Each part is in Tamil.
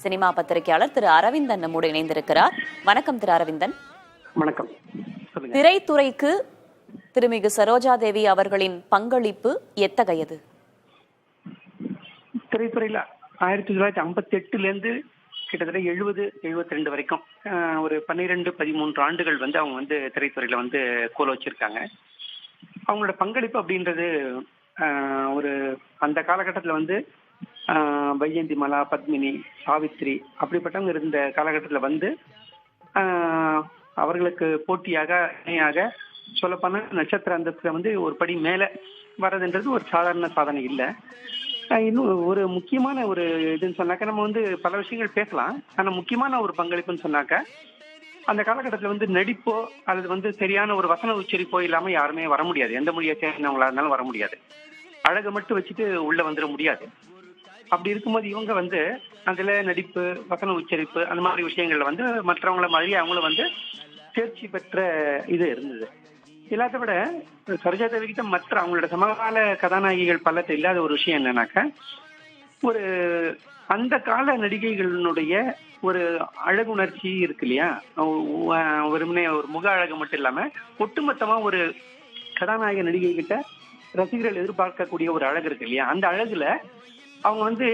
சினிமா பத்திரிகையாளர் திரு அரவிந்தன் நம்மோடு இணைந்திருக்கிறார். வணக்கம் திரு அரவிந்தன். வணக்கம். திரைத்துறைக்கு திருமிகு சரோஜா தேவி அவர்களின் பங்களிப்பு எத்தகையது? திரைத்துறையில 1958 கிட்டத்தட்ட 70-72 வரைக்கும் ஒரு 12-13 ஆண்டுகள் அவங்க திரைத்துறையில கோல வச்சிருக்காங்க. அவங்களோட பங்களிப்பு அப்படின்றது ஒரு அந்த காலகட்டத்தில் வைஜெயந்தி மாலா, பத்மினி, சாவித்ரி அப்படிப்பட்டவங்க இருந்த காலகட்டத்தில் அவர்களுக்கு போட்டியாக இணையாக சொல்லப்போனா நட்சத்திர அந்தஸ்து ஒரு படி மேல வர்றதுன்றது ஒரு சாதாரண சாதனை இல்லை. இன்னும் ஒரு முக்கியமான ஒரு இதுன்னு சொன்னாக்க நம்ம பல விஷயங்கள் பேசலாம். ஆனா முக்கியமான ஒரு பங்களிப்புன்னு சொன்னாக்க அந்த காலகட்டத்தில் நடிப்போ அல்லது சரியான ஒரு வசன உச்சரிப்போ இல்லாம யாருமே வர முடியாது. எந்த மொழியை சேர்ந்தவங்களா இருந்தாலும் வர முடியாது. அழகை மட்டும் வச்சுட்டு உள்ள வந்துட முடியாது. அப்படி இருக்கும்போது இவங்க அதுல நடிப்பு, வசன உச்சரிப்பு அந்த மாதிரி விஷயங்கள்ல மற்றவங்கள மாதிரி அவங்களும் தேர்ச்சி பெற்ற இது இருந்தது. எல்லாத்த விட சரோஜா தேவி கிட்ட மற்ற அவங்களோட சமகால கதாநாயகிகள் பலத்தை இல்லாத ஒரு விஷயம் என்னன்னாக்க, ஒரு அந்த கால நடிகைகளினுடைய ஒரு அழகுணர்ச்சி இருக்கு இல்லையா, வெறுமனே ஒரு முக அழகு மட்டும் இல்லாம ஒட்டுமொத்தமா ஒரு கதாநாயக நடிகை கிட்ட ரசிகர்கள் எதிர்பார்க்கக்கூடிய ஒரு அழகு இருக்கு இல்லையா, அந்த அழகுல அவங்க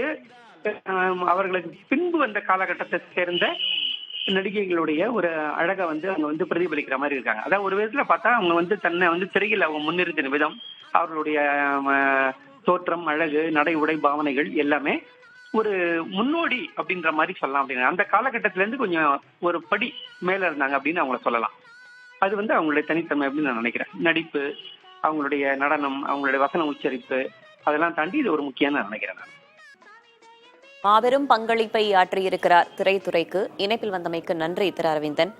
அவர்களுக்கு பின்பு வந்த காலகட்டத்தை சேர்ந்த நடிகைகளுடைய ஒரு அழகை அவங்க பிரதிபலிக்கிற மாதிரி இருக்காங்க. அதாவது ஒரு விதத்துல பார்த்தா அவங்க தன்னை திரையில் அவங்க முன்னிறுத்தின விதம், அவர்களுடைய தோற்றம், அழகு, நடை, உடை, பாவனைகள் எல்லாமே ஒரு முன்னோடி அப்படின்ற மாதிரி சொல்லலாம். அப்படின்னு அந்த காலகட்டத்தில இருந்து கொஞ்சம் ஒரு படி மேல இருந்தாங்க அப்படின்னு அவங்கள சொல்லலாம். அது அவங்களுடைய தனித்தன்மை அப்படின்னு நான் நினைக்கிறேன். நடிப்பு, அவங்களுடைய நடனம், அவங்களுடைய வசன உச்சரிப்பு அதெல்லாம் தாண்டி இது ஒரு முக்கியம் நான் நினைக்கிறேன். நான் மாபெரும் பங்களிப்பை ஆற்றியிருக்கிறார் திரைத்துறைக்கு. இணைப்பில் வந்தமைக்கு நன்றி திரு அரவிந்தன்.